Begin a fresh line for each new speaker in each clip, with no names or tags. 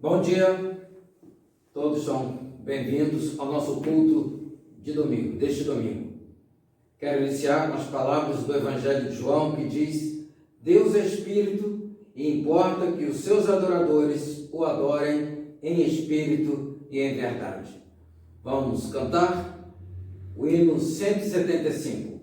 Bom dia, todos são bem-vindos ao nosso culto deste domingo. Quero iniciar com as palavras do Evangelho de João, que diz: Deus é Espírito e importa que os seus adoradores o adorem em espírito e em verdade. Vamos cantar o hino 175.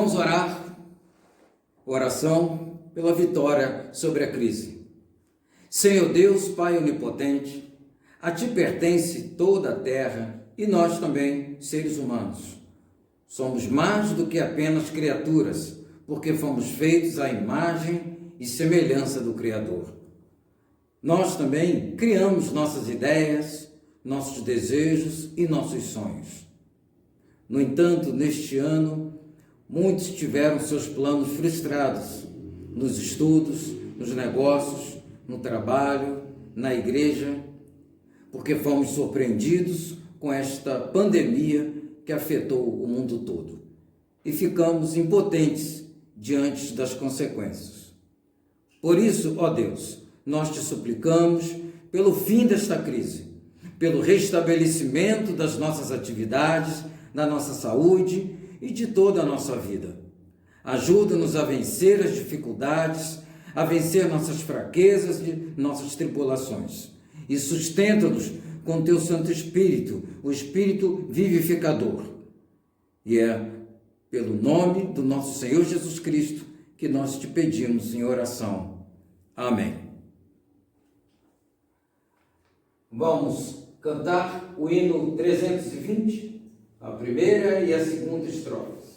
Vamos orar, oração pela vitória sobre a crise. Senhor Deus, Pai onipotente, a Ti pertence toda a terra e nós também, seres humanos. Somos mais do que apenas criaturas, porque fomos feitos à imagem e semelhança do Criador. Nós também criamos nossas ideias, nossos desejos e nossos sonhos. No entanto, neste ano, muitos tiveram seus planos frustrados nos estudos, nos negócios, no trabalho, na igreja, porque fomos surpreendidos com esta pandemia que afetou o mundo todo e ficamos impotentes diante das consequências. Por isso, ó Deus, nós te suplicamos pelo fim desta crise, pelo restabelecimento das nossas atividades, da nossa saúde e de toda a nossa vida. Ajuda-nos a vencer as dificuldades, a vencer nossas fraquezas e nossas tribulações. E sustenta-nos com teu Santo Espírito, o Espírito vivificador. E é pelo nome do nosso Senhor Jesus Cristo que nós te pedimos em oração. Amém. Vamos cantar o hino 320, a primeira e a segunda estrofes.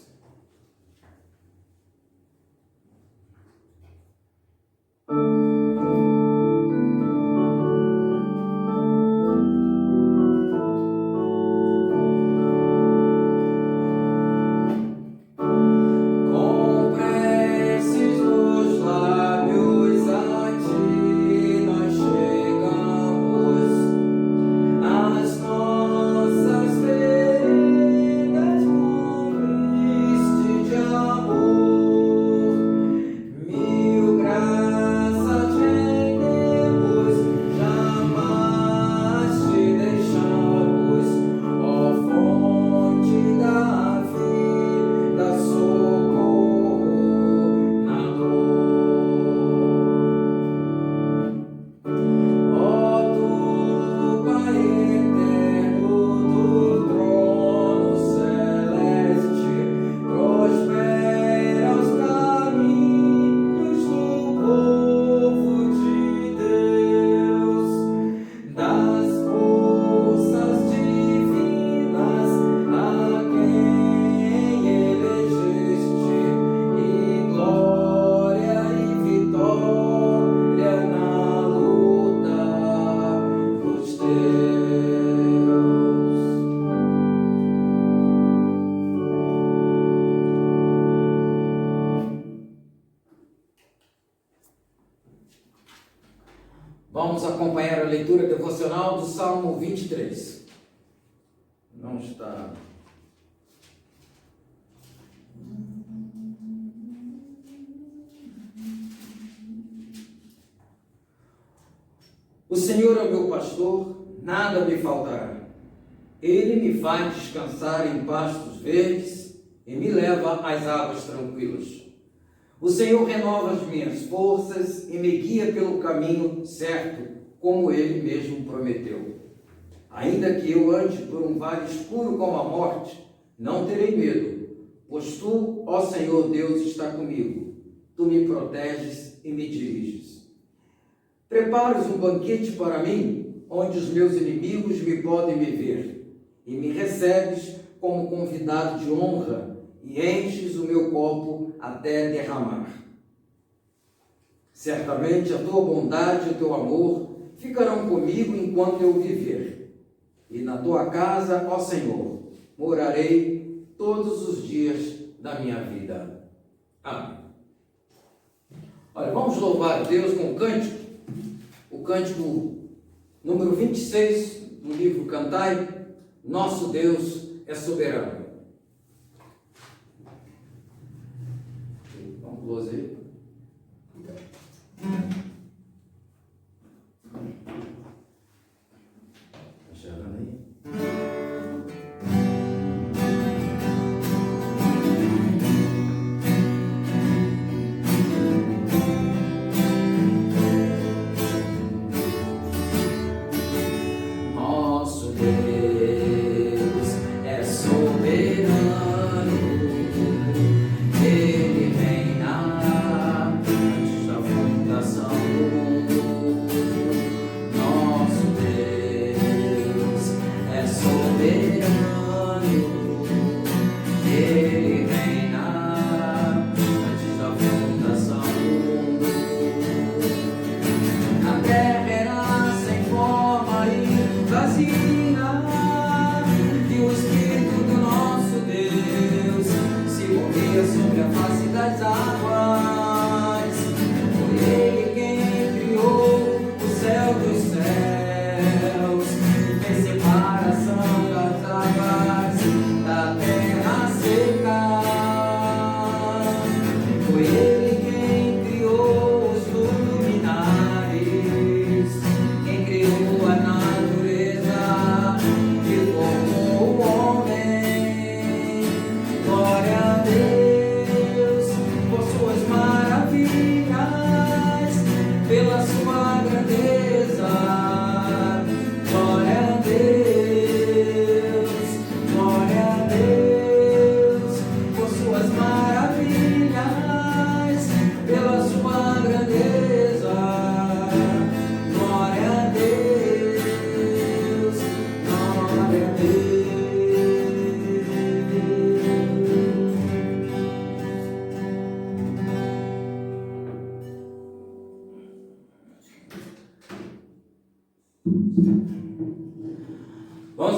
Vamos acompanhar a leitura devocional do Salmo 23. Não está. O Senhor é o meu pastor, nada me faltará. Ele me faz descansar em pastos verdes e me leva às águas tranquilas. O Senhor renova as minhas forças e me guia pelo caminho certo, como Ele mesmo prometeu. Ainda que eu ande por um vale escuro como a morte, não terei medo, pois Tu, ó Senhor Deus, está comigo. Tu me proteges e me diriges. Preparas um banquete para mim, onde os meus inimigos me podem me ver, e me recebes como convidado de honra, e enches o meu copo até derramar. Certamente a tua bondade e o teu amor ficarão comigo enquanto eu viver. E na tua casa, ó Senhor, morarei todos os dias da minha vida. Amém. Olha, vamos louvar a Deus com o cântico número 26 do livro Cantai, Nosso Deus é Soberano. Vamos close aí. Tá chegando aí? Nosso Deus é soberano, Ele reina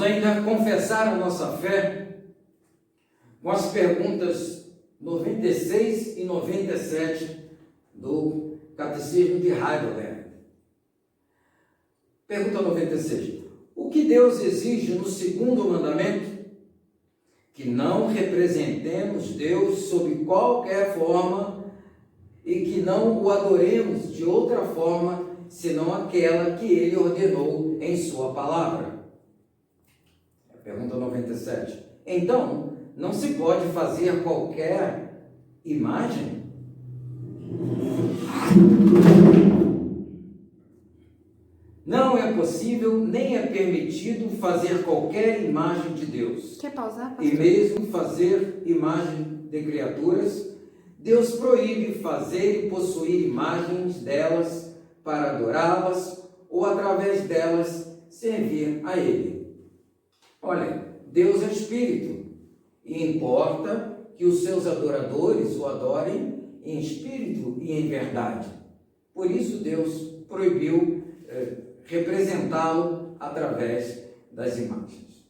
ainda confessar a nossa fé com as perguntas 96 e 97 do Catecismo de Heidelberg. Pergunta 96. O que Deus exige no segundo mandamento? Que não representemos Deus sob qualquer forma e que não o adoremos de outra forma senão aquela que Ele ordenou em sua palavra. Pergunta 97. Então, não se pode fazer qualquer imagem? Não é possível, nem é permitido fazer qualquer imagem de Deus.
Quer pausar, pastor?
E mesmo fazer imagem de criaturas, Deus proíbe fazer e possuir imagens delas para adorá-las ou através delas servir a Ele. Olha, Deus é Espírito e importa que os seus adoradores o adorem em espírito e em verdade. Por isso Deus proibiu representá-lo através das imagens.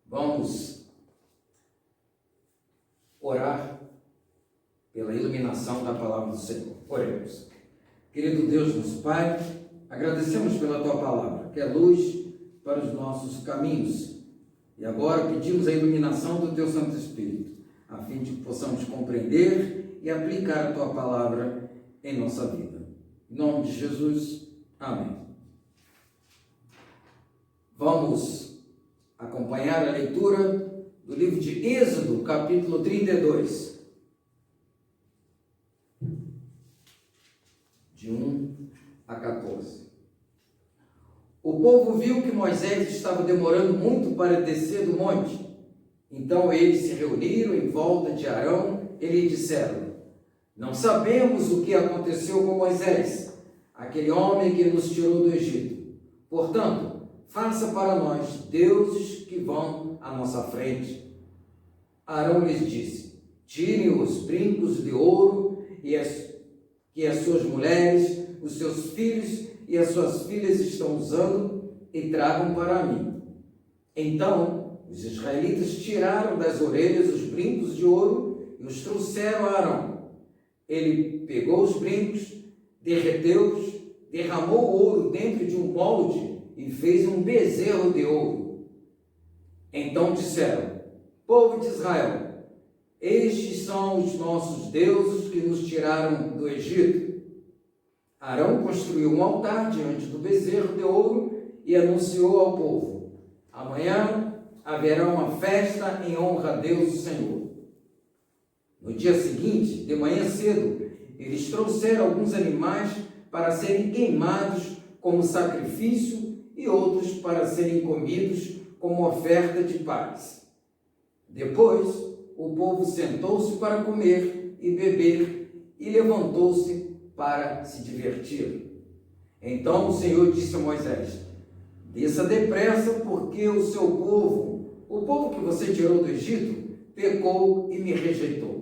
Vamos orar pela iluminação da palavra do Senhor. Oremos. Querido Deus, nosso Pai, agradecemos pela Tua palavra, que é luz para os nossos caminhos. E agora pedimos a iluminação do Teu Santo Espírito, a fim de que possamos compreender e aplicar a Tua palavra em nossa vida. Em nome de Jesus, amém. Vamos acompanhar a leitura do livro de Êxodo, capítulo 32, de 1 a 14. O povo viu que Moisés estava demorando muito para descer do monte. Então eles se reuniram em volta de Arão e lhe disseram: não sabemos o que aconteceu com Moisés, aquele homem que nos tirou do Egito. Portanto, faça para nós deuses que vão à nossa frente. Arão lhes disse: tirem os brincos de ouro que as suas mulheres, os seus filhos e as suas filhas estão usando e tragam para mim. Então, os israelitas tiraram das orelhas os brincos de ouro e os trouxeram a Arão. Ele pegou os brincos, derreteu-os, derramou o ouro dentro de um molde e fez um bezerro de ouro. Então disseram: povo de Israel, estes são os nossos deuses que nos tiraram do Egito. Arão construiu um altar diante do bezerro de ouro e anunciou ao povo: amanhã haverá uma festa em honra a Deus o Senhor. No dia seguinte, de manhã cedo, eles trouxeram alguns animais para serem queimados como sacrifício e outros para serem comidos como oferta de paz. Depois, o povo sentou-se para comer e beber e levantou-se para se divertir. Então o Senhor disse a Moisés: desça depressa, porque o seu povo, o povo que você tirou do Egito, pecou e me rejeitou.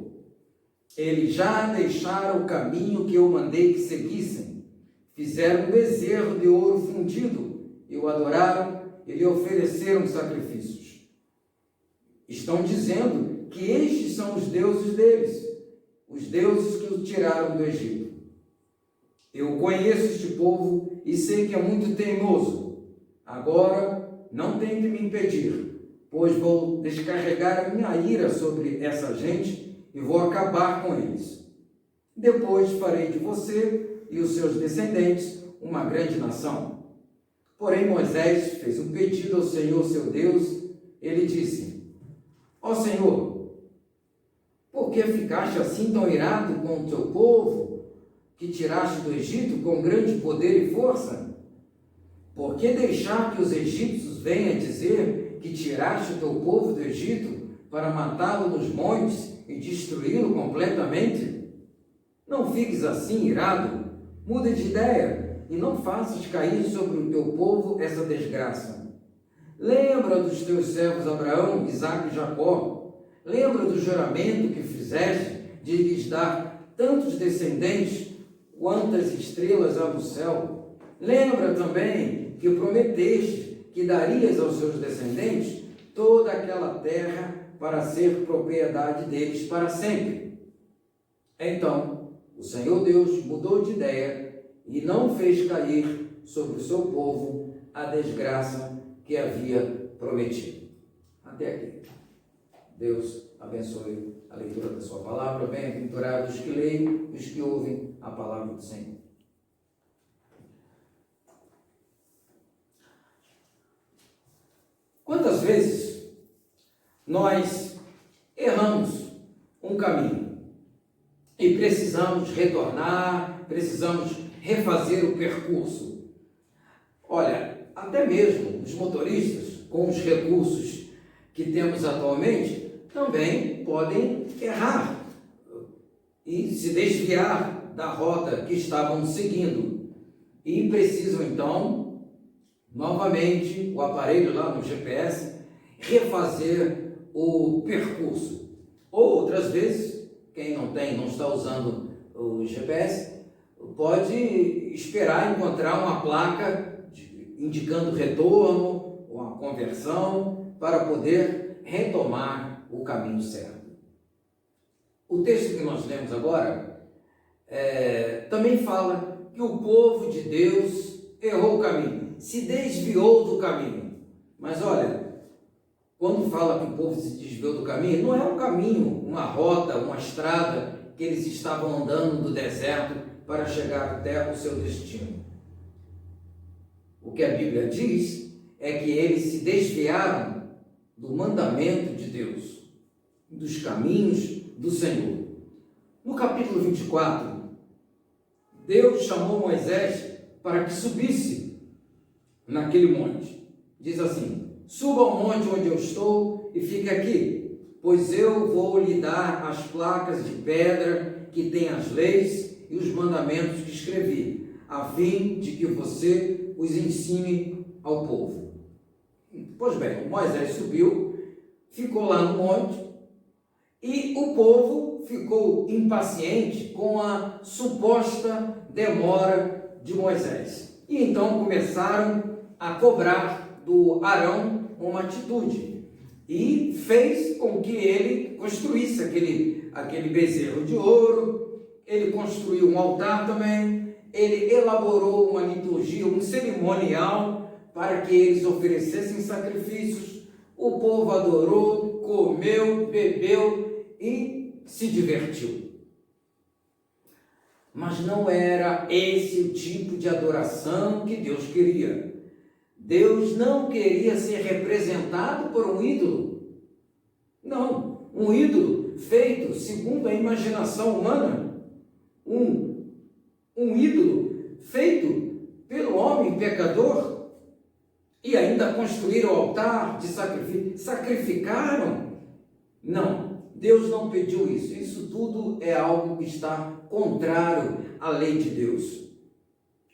Eles já deixaram o caminho que eu mandei que seguissem. Fizeram um bezerro de ouro fundido e o adoraram e lhe ofereceram sacrifícios. Estão dizendo que estes são os deuses deles, os deuses que os tiraram do Egito. Eu conheço este povo e sei que é muito teimoso. Agora não tente me impedir, pois vou descarregar a minha ira sobre essa gente e vou acabar com eles. Depois farei de você e os seus descendentes uma grande nação. Porém Moisés fez um pedido ao Senhor seu Deus. Ele disse: ó Senhor, por que ficaste assim tão irado com o teu povo, que tiraste do Egito com grande poder e força? Por que deixar que os egípcios venham dizer que tiraste o teu povo do Egito para matá-lo nos montes e destruí-lo completamente? Não fiques assim irado, muda de ideia e não faças cair sobre o teu povo essa desgraça. Lembra dos teus servos Abraão, Isaque e Jacó. Lembra do juramento que fizeste de lhes dar tantos descendentes quantas estrelas há no céu. Lembra também que prometeste que darias aos seus descendentes toda aquela terra para ser propriedade deles para sempre. Então, o Senhor Deus mudou de ideia e não fez cair sobre o seu povo a desgraça que havia prometido. Até aqui. Deus abençoe a leitura da sua palavra. Bem-aventurados os que leem e os que ouvem a palavra do Senhor. Quantas vezes nós erramos um caminho e precisamos retornar, precisamos refazer o percurso? Olha, até mesmo os motoristas, com os recursos que temos atualmente, também podem errar e se desviar da rota que estavam seguindo e precisam então, novamente, o aparelho lá no GPS, refazer o percurso. Ou outras vezes, quem não está usando o GPS, pode esperar encontrar uma placa indicando retorno, uma conversão, para poder retomar o caminho certo. O texto que nós lemos agora também fala que o povo de Deus errou o caminho, se desviou do caminho. Mas olha, quando fala que o povo se desviou do caminho, não é um caminho, uma rota, uma estrada que eles estavam andando do deserto para chegar até o seu destino. O que a Bíblia diz é que eles se desviaram do mandamento de Deus, dos caminhos do Senhor. No capítulo 24, Deus chamou Moisés para que subisse naquele monte. Diz assim: suba ao monte onde eu estou e fique aqui, pois eu vou lhe dar as placas de pedra que têm as leis e os mandamentos que escrevi, a fim de que você os ensine ao povo. Pois bem, Moisés subiu, ficou lá no monte e o povo ficou impaciente com a suposta demora de Moisés. E então começaram a cobrar do Arão uma atitude e fez com que ele construísse aquele bezerro de ouro. Ele construiu um altar também, ele elaborou uma liturgia, um cerimonial para que eles oferecessem sacrifícios. O povo adorou, comeu, bebeu e se divertiu. Mas não era esse o tipo de adoração que Deus queria. Deus não queria ser representado por um ídolo. Não, um ídolo feito segundo a imaginação humana. Um ídolo feito pelo homem pecador. E ainda construíram o altar de sacrifício. Sacrificaram? Não, Deus não pediu isso. Isso tudo é algo que está contrário à lei de Deus.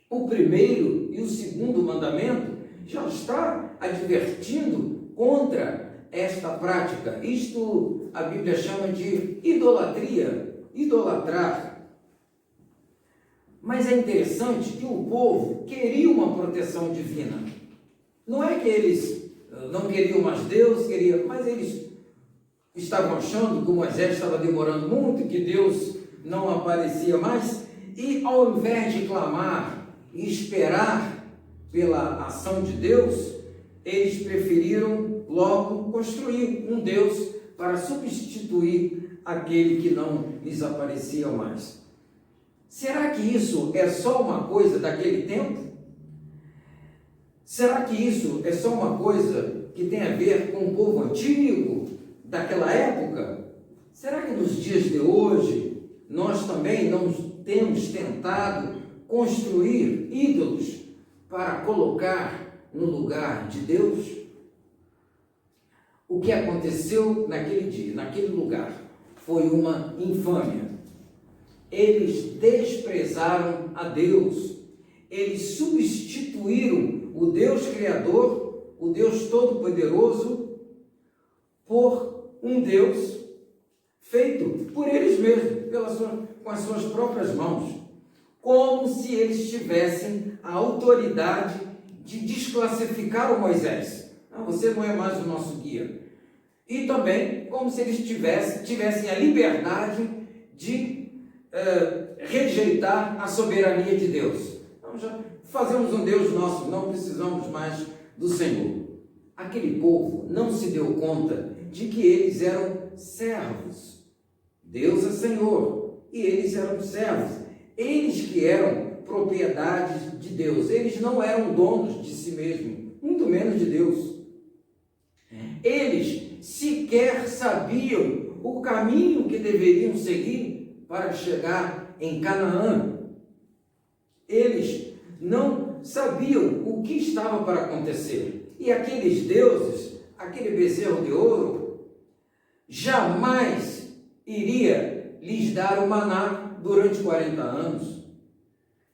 O primeiro e o segundo mandamento já está advertindo contra esta prática. Isto a Bíblia chama de idolatria, idolatrar. Mas é interessante que o povo queria uma proteção divina. Não é que eles não queriam mais Deus, mas eles estavam achando que Moisés estava demorando muito, que Deus não aparecia mais, e ao invés de clamar e esperar pela ação de Deus, eles preferiram logo construir um Deus para substituir aquele que não lhes aparecia mais. Será que isso é só uma coisa daquele tempo? Será que isso é só uma coisa que tem a ver com o povo antigo, daquela época? Será que nos dias de hoje nós também não temos tentado construir ídolos para colocar no lugar de Deus? O que aconteceu naquele dia, naquele lugar, foi uma infâmia. Eles desprezaram a Deus, eles substituíram o Deus Criador, o Deus Todo-Poderoso, por um Deus feito por eles mesmos, com as suas próprias mãos, como se eles tivessem a autoridade de desclassificar o Moisés. Não, você não é mais o nosso guia. E também como se eles tivessem a liberdade de rejeitar a soberania de Deus. Então já fazemos um Deus nosso, não precisamos mais do Senhor. Aquele povo não se deu conta de que eles eram servos. Deus é Senhor e eles eram servos. Eles que eram propriedade de Deus. Eles não eram donos de si mesmos, muito menos de Deus. Eles sequer sabiam o caminho que deveriam seguir para chegar em Canaã. Eles não sabiam o que estava para acontecer. E aqueles deuses, aquele bezerro de ouro, jamais iria lhes dar o maná durante 40 anos.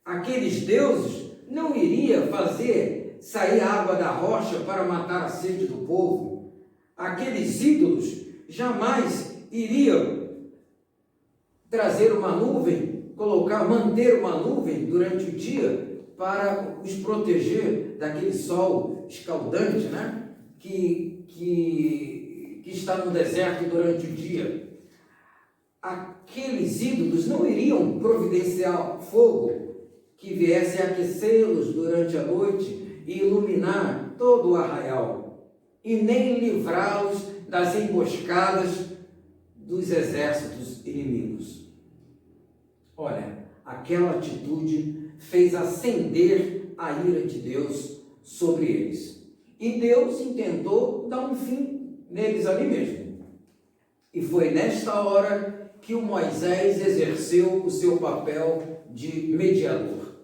Aqueles deuses não iriam fazer sair água da rocha para matar a sede do povo. Aqueles ídolos jamais iriam trazer uma nuvem, manter uma nuvem durante o dia para os proteger daquele sol escaldante, né? que está no deserto durante o dia. Aqueles ídolos não iriam providenciar fogo que viesse aquecê-los durante a noite e iluminar todo o arraial, e nem livrá-los das emboscadas dos exércitos inimigos. Olha, aquela atitude fez acender a ira de Deus sobre eles. E Deus intentou dar um fim neles ali mesmo. E foi nesta hora que o Moisés exerceu o seu papel de mediador.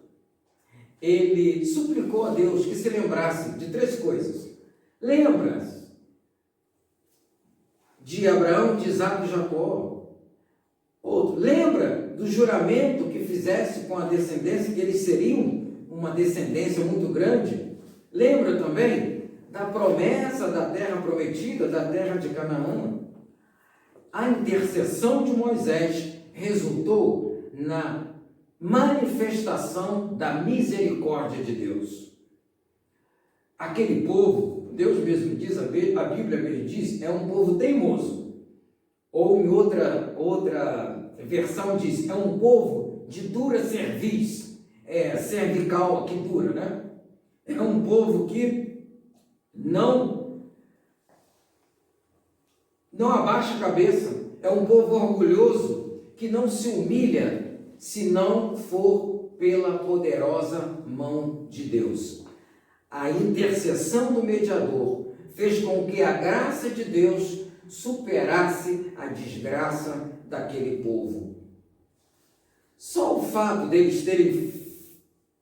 Ele suplicou a Deus que se lembrasse de 3 coisas. Lembra-se de Abraão, de Isaque e Jacó. Outro, lembra do juramento que fizesse com a descendência, que eles seriam uma descendência muito grande. Lembra também da promessa da terra prometida, da terra de Canaã. A intercessão de Moisés resultou na manifestação da misericórdia de Deus. Aquele povo, Deus mesmo diz, a Bíblia mesmo diz, é um povo teimoso. Ou em outra versão diz, é um povo de dura cerviz, cervical aqui dura, né? É um povo que não abaixa a cabeça, é um povo orgulhoso que não se humilha se não for pela poderosa mão de Deus. A intercessão do mediador fez com que a graça de Deus superasse a desgraça daquele povo. Só o fato deles terem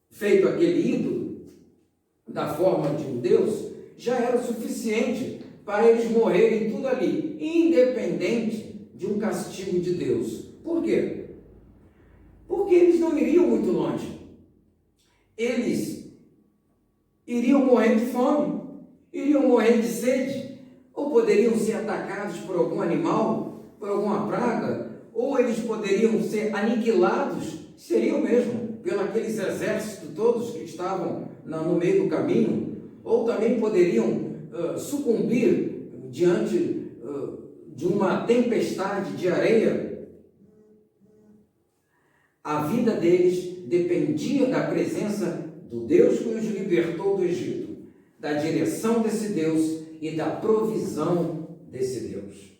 feito aquele ídolo da forma de um Deus já era o suficiente para eles morrerem tudo ali, independente de um castigo de Deus. Por quê? Porque eles não iriam muito longe. Eles iriam morrer de fome, iriam morrer de sede, ou poderiam ser atacados por algum animal, por alguma praga, ou eles poderiam ser aniquilados, seriam mesmo, pelos aqueles exércitos todos que estavam no meio do caminho, ou também poderiam sucumbir diante de uma tempestade de areia. A vida deles dependia da presença do Deus que os libertou do Egito, da direção desse Deus e da provisão desse Deus.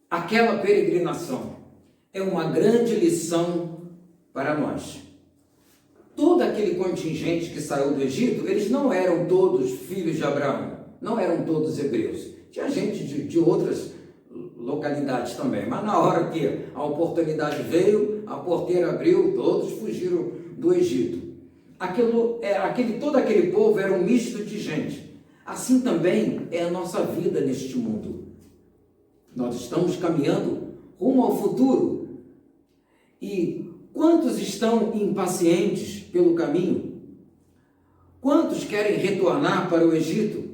Aquela peregrinação é uma grande lição para nós. Todo aquele contingente que saiu do Egito, eles não eram todos filhos de Abraão, não eram todos hebreus. Tinha gente de outras localidades também, mas na hora que a oportunidade veio, a porteira abriu, todos fugiram do Egito. Todo aquele povo era um misto de gente. Assim também é a nossa vida neste mundo. Nós estamos caminhando rumo ao futuro. E quantos estão impacientes pelo caminho? Quantos querem retornar para o Egito?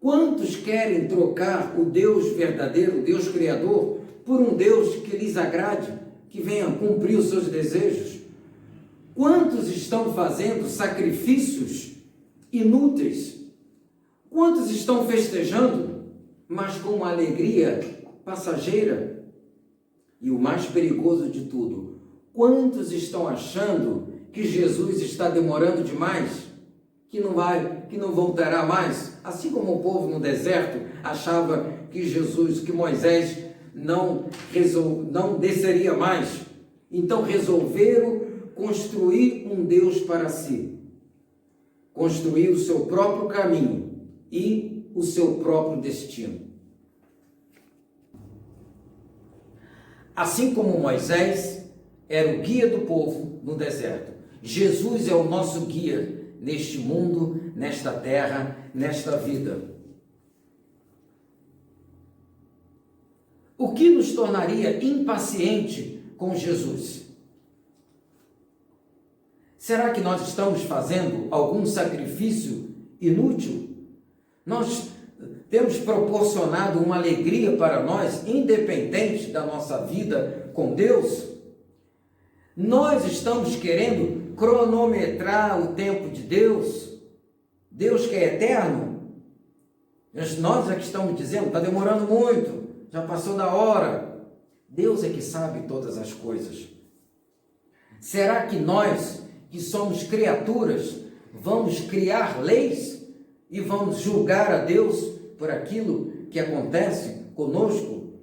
Quantos querem trocar o Deus verdadeiro, o Deus Criador, por um Deus que lhes agrade, que venha cumprir os seus desejos? Quantos estão fazendo sacrifícios inúteis? Quantos estão festejando, mas com uma alegria passageira? E o mais perigoso de tudo, quantos estão achando que Jesus está demorando demais? Que não voltará mais? Assim como o povo no deserto achava que Moisés não desceria mais. Então resolveram construir um Deus para si, construir o seu próprio caminho e o seu próprio destino. Assim como Moisés era o guia do povo no deserto, Jesus é o nosso guia neste mundo, nesta terra, nesta vida. O que nos tornaria impaciente com Jesus? Será que nós estamos fazendo algum sacrifício inútil? Nós temos proporcionado uma alegria para nós, independente da nossa vida com Deus? Nós estamos querendo cronometrar o tempo de Deus? Deus que é eterno? Nós é que estamos dizendo, está demorando muito, já passou da hora. Deus é que sabe todas as coisas. Será que nós, que somos criaturas, vamos criar leis e vamos julgar a Deus por aquilo que acontece conosco?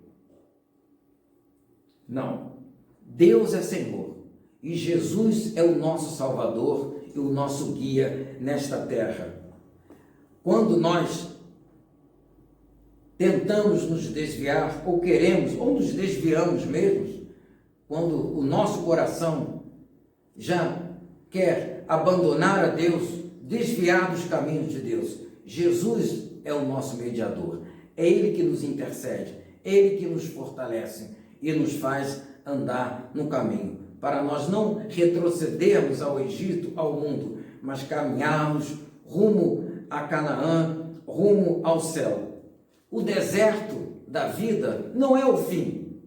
Não. Deus é Senhor e Jesus é o nosso Salvador e o nosso guia nesta terra. Quando nós tentamos nos desviar, ou queremos, ou nos desviamos mesmo, quando o nosso coração já quer abandonar a Deus, desviar dos caminhos de Deus, Jesus é o nosso mediador, é Ele que nos intercede, é Ele que nos fortalece e nos faz andar no caminho, para nós não retrocedermos ao Egito, ao mundo, mas caminharmos rumo a Canaã, rumo ao céu. O deserto da vida não é o fim.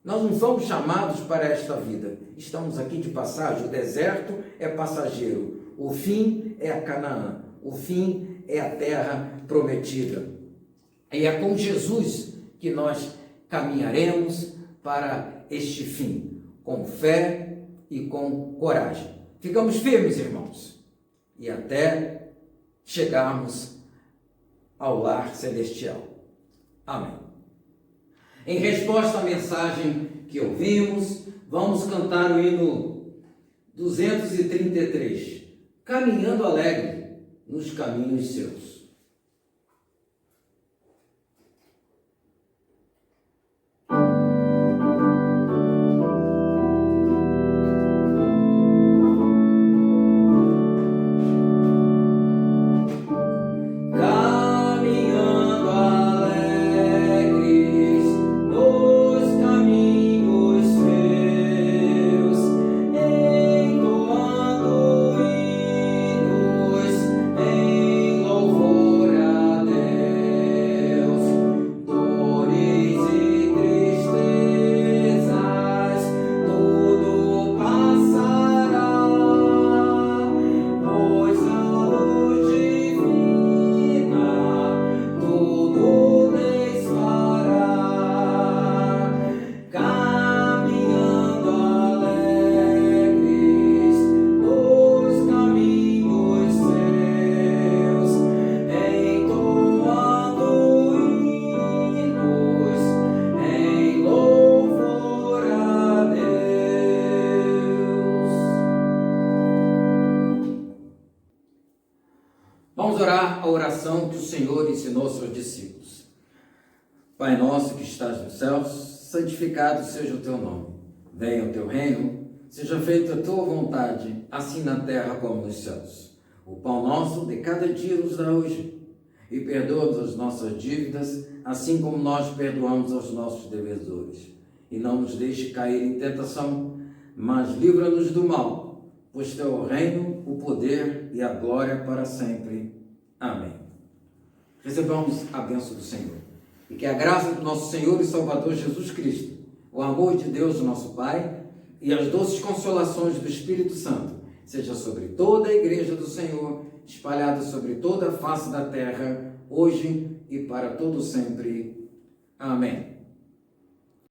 Nós não fomos chamados para esta vida. Estamos aqui de passagem. O deserto é passageiro. O fim é a Canaã. O fim é a terra prometida. E é com Jesus que nós caminharemos para este fim, com fé e com coragem. Ficamos firmes, irmãos, e até chegarmos ao lar celestial. Amém. Em resposta à mensagem que ouvimos, vamos cantar o hino 233, Caminhando Alegre nos Caminhos Seus. Vamos orar a oração que o Senhor ensinou aos seus discípulos. Pai nosso que estás nos céus, santificado seja o teu nome. Venha o teu reino, seja feita a tua vontade, assim na terra como nos céus. O pão nosso de cada dia nos dá hoje. E perdoa-nos as nossas dívidas, assim como nós perdoamos aos nossos devedores. E não nos deixe cair em tentação, mas livra-nos do mal, pois teu é o reino, o poder e a glória para sempre. Amém. Recebamos a bênção do Senhor. E que a graça do nosso Senhor e Salvador Jesus Cristo, o amor de Deus, nosso Pai, e as doces consolações do Espírito Santo, seja sobre toda a igreja do Senhor, espalhada sobre toda a face da terra, hoje e para todo sempre. Amém.